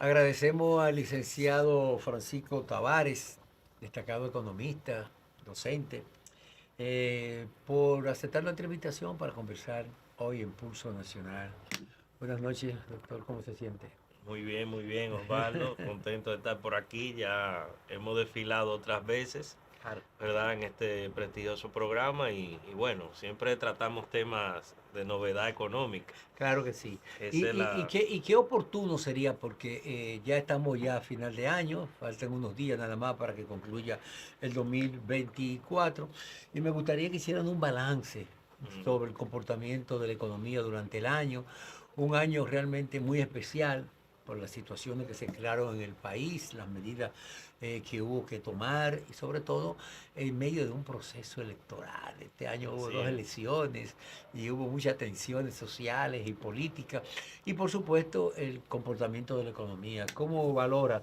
Agradecemos al licenciado Francisco Tavares, destacado economista, docente, por aceptar nuestra invitación para conversar hoy en Pulso Nacional. Buenas noches, doctor, ¿cómo se siente? Muy bien, Osvaldo. Contento de estar por aquí. Ya hemos desfilado otras veces, Claro. ¿verdad? En este prestigioso programa y bueno, siempre tratamos temas de novedad económica. Claro que sí. Esa es la... Y qué oportuno sería, porque ya estamos ya a final de año, faltan unos días nada más para que concluya el 2024, y me gustaría que hicieran un balance mm, sobre el comportamiento de la economía durante el año, un año realmente muy especial por las situaciones que se crearon en el país, las medidas que hubo que tomar y sobre todo en medio de un proceso electoral. Este año hubo Así dos es. elecciones y hubo muchas tensiones sociales y políticas y por supuesto el comportamiento de la economía. ¿Cómo valora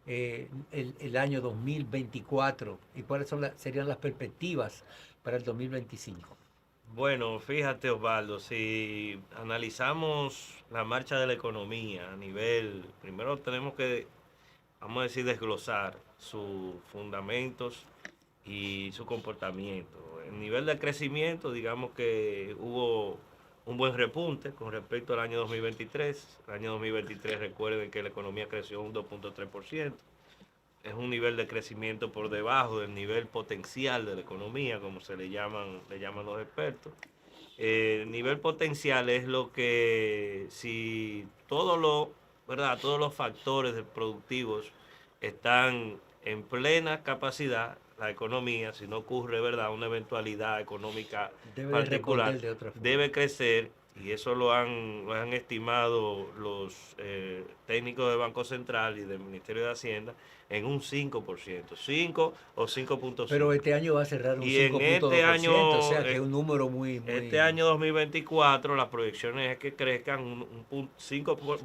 el año 2024 y cuáles serían las perspectivas para el 2025? Bueno, fíjate, Osvaldo, si analizamos la marcha de la economía a nivel, primero tenemos que, vamos a decir, desglosar sus fundamentos y su comportamiento. El nivel de crecimiento, digamos que hubo un buen repunte con respecto al año 2023. El año 2023, recuerden que la economía creció un 2.3%. Es un nivel de crecimiento por debajo del nivel potencial de la economía, como le llaman los expertos. El nivel potencial es lo que, si todos los factores productivos están en plena capacidad, la economía, si no ocurre, ¿verdad?, una eventualidad económica Debe de particular, responder de otra forma. debe crecer, y eso lo han estimado los técnicos del Banco Central y del Ministerio de Hacienda, en un 5%, 5 o Pero 5.5. este año va a cerrar un Y cinco en punto dos por ciento, o sea que es un número este muy año 2024, las proyecciones es que crezcan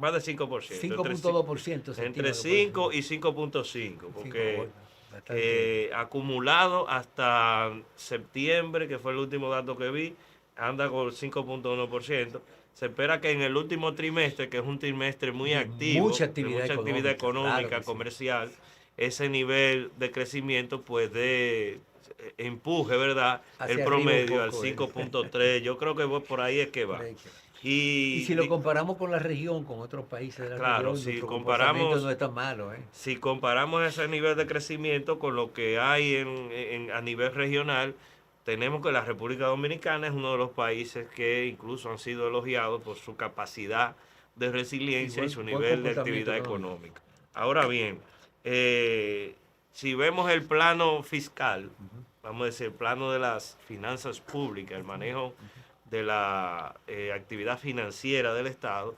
más de 5%, cinco punto dos por ciento se entre estima que puede ser. 5 y 5.5, 5, porque bueno, bastante. acumulado hasta septiembre, que fue el último dato que vi, anda con 5.1%. Se espera que en el último trimestre, que es un trimestre muy De activo, mucha de actividad mucha actividad económica, claro económica, que sí. comercial, ese nivel de crecimiento pues empuje, ¿verdad?, el Hacia arriba un promedio al poco. 5.3. Yo creo que por ahí es que Por va. ahí que va. Y Y si lo comparamos con la región, con otros países de la claro, región, nuestro comportamiento no es tan malo, ¿eh? si comparamos ese nivel de crecimiento con lo que hay a nivel regional, tenemos que la República Dominicana es uno de los países que incluso han sido elogiados por su capacidad de Y resiliencia y su buen nivel de comportamiento actividad económico. económica. Ahora bien, si vemos el plano fiscal, Ujú, vamos a decir, el plano de las finanzas públicas, el ujú, manejo ujú. de la actividad financiera del Estado,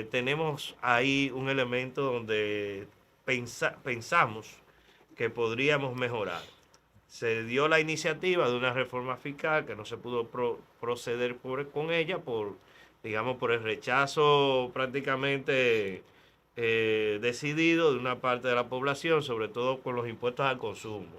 tenemos ahí un elemento donde pensamos que podríamos mejorar. Se dio la iniciativa de una reforma fiscal que no se pudo proceder con ella digamos, por el rechazo prácticamente decidido de una parte de la población, sobre todo con los impuestos al consumo.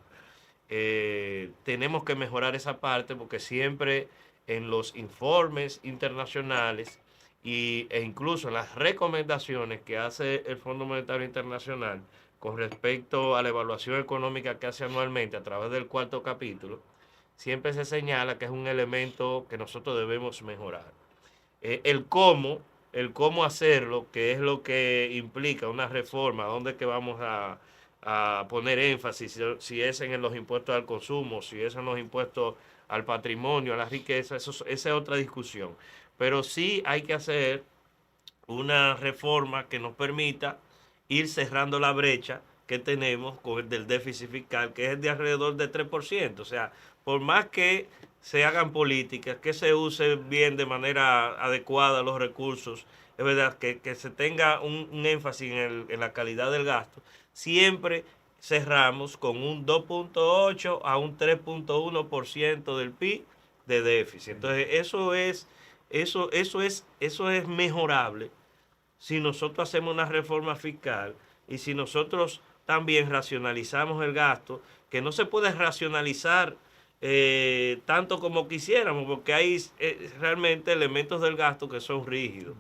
Tenemos que mejorar esa parte porque siempre en los informes internacionales e incluso en las recomendaciones que hace el Fondo Monetario Internacional con respecto a la evaluación económica que hace anualmente a través del cuarto capítulo, siempre se señala que es un elemento que nosotros debemos mejorar. Eh, el cómo, el cómo hacerlo, que es lo que implica una reforma, dónde es que vamos a poner énfasis, si es en los impuestos al consumo, si es en los impuestos al patrimonio, a la riqueza, esa es otra discusión. Pero sí hay que hacer una reforma que nos permita ir cerrando la brecha que tenemos con el del déficit fiscal, que es de alrededor de 3%. O sea, por más que se hagan políticas, que se use bien de manera adecuada los recursos, es verdad que se tenga un énfasis en la calidad del gasto, siempre cerramos con un 2.8 a un 3.1% del PIB de déficit. Entonces, eso es mejorable si nosotros hacemos una reforma fiscal y si nosotros también racionalizamos el gasto, que no se puede racionalizar tanto como quisiéramos, porque hay realmente elementos del gasto que son rígidos,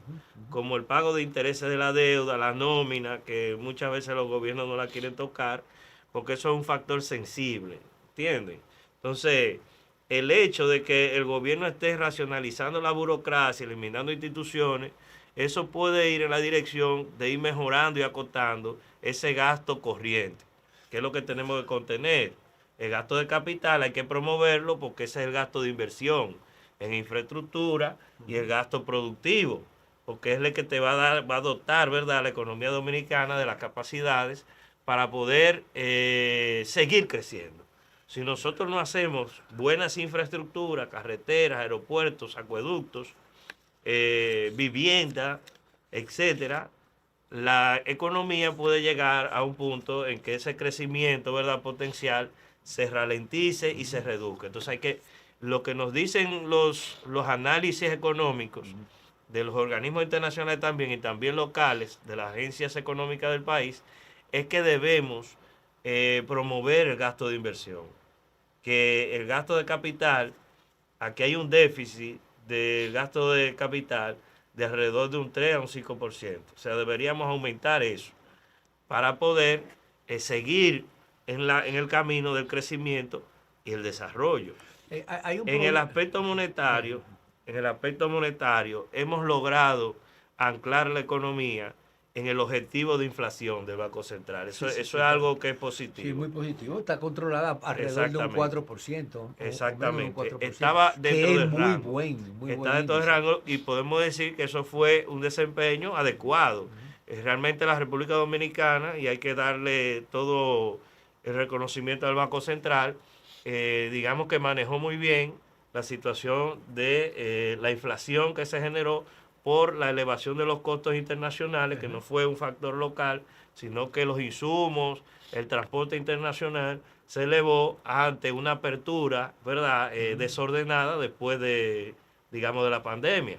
como el pago de intereses de la deuda, la nómina, que muchas veces los gobiernos no la quieren tocar, porque eso es un factor sensible, ¿entienden? Entonces, el hecho de que el gobierno esté racionalizando la burocracia, eliminando instituciones, eso puede ir en la dirección de ir mejorando y acotando ese gasto corriente, que es lo que tenemos que contener. El gasto de capital hay que promoverlo porque ese es el gasto de inversión en infraestructura y el gasto productivo, porque es el que te va a dar, va a dotar, ¿verdad?, la economía dominicana de las capacidades para poder seguir creciendo. Si nosotros no hacemos buenas infraestructuras, carreteras, aeropuertos, acueductos, vivienda, etcétera, la economía puede llegar a un punto en que ese crecimiento, ¿verdad?, potencial se ralentice y se reduzca. Entonces lo que nos dicen los análisis económicos de los organismos internacionales también y también locales, de las agencias económicas del país, es que debemos promover el gasto de inversión. Que el gasto de capital, aquí hay un déficit del gasto de capital de alrededor de un 3 a un 5%. O sea, deberíamos aumentar eso para poder seguir en el camino del crecimiento y el desarrollo. En el aspecto monetario, hemos logrado anclar la economía en el objetivo de inflación del Banco Central. Eso es algo que es positivo. Sí, muy positivo. Está controlada alrededor de un 4%. Exactamente. O menos un 4%, estaba dentro del rango. Muy Está buen dentro del índice. rango y podemos decir que eso fue un desempeño adecuado. Realmente la República Dominicana, y hay que darle todo el reconocimiento al Banco Central, digamos que manejó muy bien la situación de la inflación que se generó por la elevación de los costos internacionales, que no fue un factor local, sino que los insumos, el transporte internacional se elevó ante una apertura, ¿verdad?, desordenada después de, digamos, de la pandemia.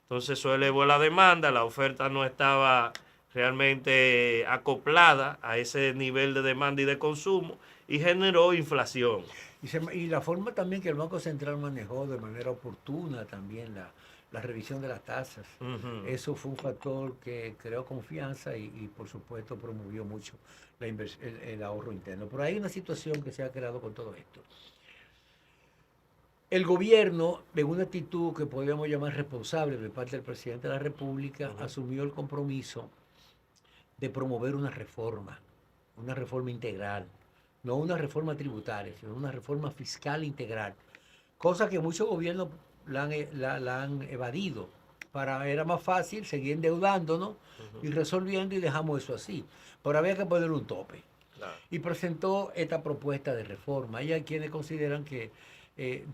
Entonces eso elevó la demanda, la oferta no estaba realmente acoplada a ese nivel de demanda y de consumo y generó inflación. Y la forma también que el Banco Central manejó de manera oportuna también la revisión de las tasas. Eso fue un factor que creó confianza y por supuesto promovió mucho el ahorro interno. Pero hay una situación que se ha creado con todo esto. El gobierno, en una actitud que podríamos llamar responsable de parte del presidente de la República, asumió el compromiso de promover una reforma integral, no una reforma tributaria, sino una reforma fiscal integral, cosa que muchos gobiernos la han evadido. Era más fácil seguir endeudándonos y resolviendo y dejamos eso así. Pero había que ponerle un tope. Claro. Y presentó esta propuesta de reforma. Hay quienes consideran que,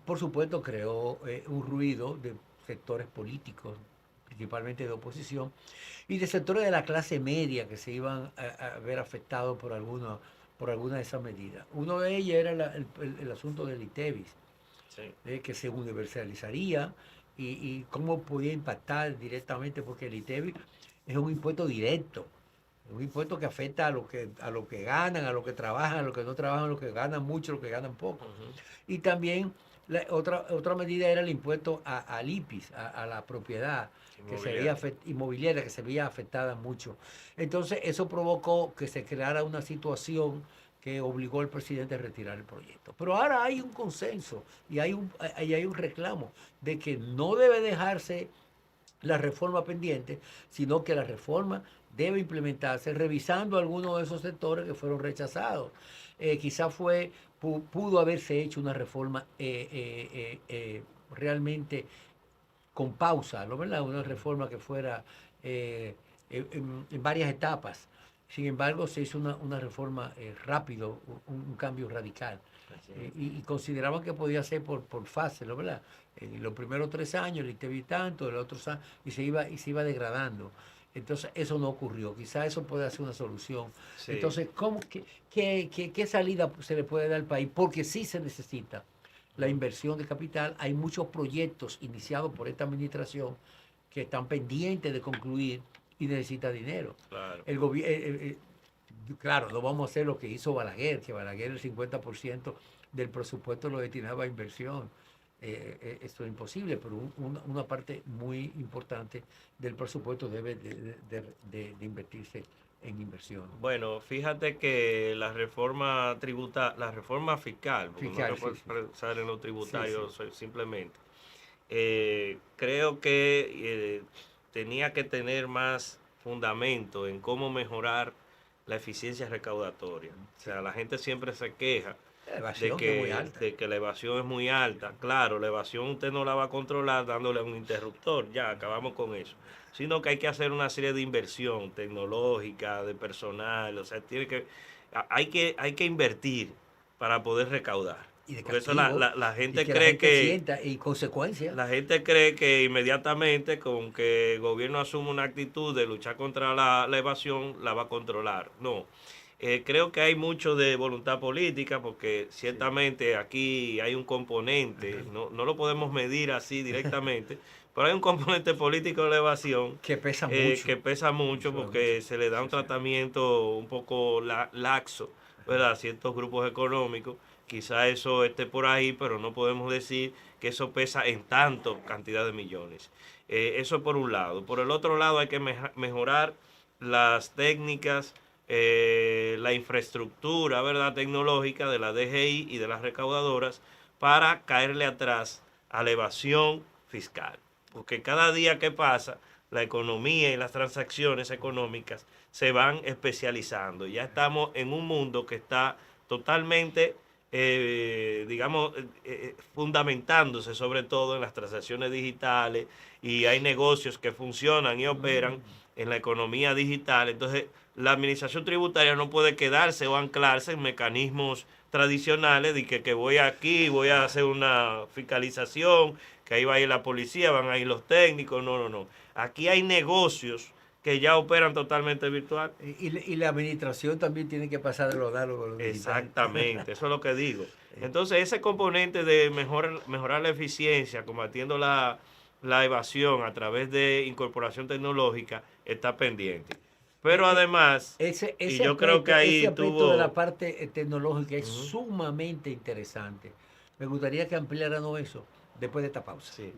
por supuesto, creó un ruido de sectores políticos, principalmente de oposición, y de sectores de la clase media que se iban a ver afectados por alguna de esas medidas. Uno de ellas era el asunto del ITEVIS, sí, que se universalizaría y cómo podía impactar directamente, porque el ITEVIS es un impuesto directo, un impuesto que afecta a lo que ganan, a los que trabajan, a los que no trabajan, a los que ganan mucho, a los que ganan poco. Y también otra medida era el impuesto al IPIS, a la propiedad inmobiliaria, que se veía afectada mucho. Entonces eso provocó que se creara una situación que obligó al presidente a retirar el proyecto. Pero ahora hay un consenso y hay un reclamo de que no debe dejarse la reforma pendiente, sino que la reforma debe implementarse revisando algunos de esos sectores que fueron rechazados. Quizás pudo haberse hecho una reforma realmente con pausa, ¿no? ¿Verdad? Una reforma que fuera en varias etapas. Sin embargo, se hizo una reforma rápido, un cambio radical. Y consideraban que podía ser por fase, ¿no? ¿Verdad? En los primeros 3 años, el ITEVIS tanto, los otros años, y se iba degradando. Entonces, eso no ocurrió. Quizás eso puede ser una solución. Sí. Entonces, ¿qué salida se le puede dar al país? Porque sí se necesita la inversión de capital. Hay muchos proyectos iniciados por esta administración que están pendientes de concluir y necesita dinero. Claro. Claro, no vamos a hacer lo que hizo Balaguer, que Balaguer el 50% del presupuesto lo destinaba a inversión. Esto es imposible, pero una parte muy importante del presupuesto debe de invertirse en inversión. Bueno, fíjate que la reforma fiscal, porque no Fiscal, se sí, puede sí. pensar en lo Sí, sí. tributario simplemente, creo que tenía que tener más fundamento en cómo mejorar la eficiencia recaudatoria. O Sí. sea, la gente siempre se queja La evasión es muy alta. de que la evasión es muy alta. Claro, la evasión usted no la va a controlar dándole un interruptor, ya acabamos con eso. Sino que hay que hacer una serie de inversión tecnológica, de personal, o sea, hay que invertir para poder recaudar. Y de Porque eso castigo, la y gente que la cree gente que sienta, y consecuencia. la gente cree que inmediatamente con que el gobierno asuma una actitud de luchar contra la evasión, la va a controlar. No. Creo que hay mucho de voluntad política porque Sí. ciertamente aquí hay un componente, Ajá. no lo podemos medir así directamente, pero hay un componente político de la evasión Que pesa mucho. que pesa mucho Mucho. porque se le da Sí, un sí. tratamiento un poco laxo, ¿verdad? A ciertos grupos económicos. Quizá eso esté por ahí, pero no podemos decir que eso pesa en tanto cantidad de millones. Eso por un lado. Por el otro lado hay que mejorar las técnicas, la infraestructura, ¿verdad?, tecnológica de la DGI y de las recaudadoras para caerle atrás a la evasión fiscal. Porque cada día que pasa, la economía y las transacciones económicas se van especializando. Ya estamos en un mundo que está totalmente, digamos, fundamentándose sobre todo en las transacciones digitales y hay negocios que funcionan y operan en la economía digital. Entonces, la administración tributaria no puede quedarse o anclarse en mecanismos tradicionales de que voy aquí, voy a hacer una fiscalización, que ahí va a ir la policía, van a ir los técnicos. No, no, no. Aquí hay negocios que ya operan totalmente virtual. Y la administración también tiene que pasar de lo análogo a lo digital. Exactamente, eso es lo que digo. Entonces, ese componente de mejorar la eficiencia, combatiendo la evasión a través de incorporación tecnológica, está pendiente. Pero además, y yo creo que Ese ahí aspecto de la tuvo... parte tecnológica es Ujú, sumamente interesante. Me gustaría que ampliáramos eso después de esta pausa. sí.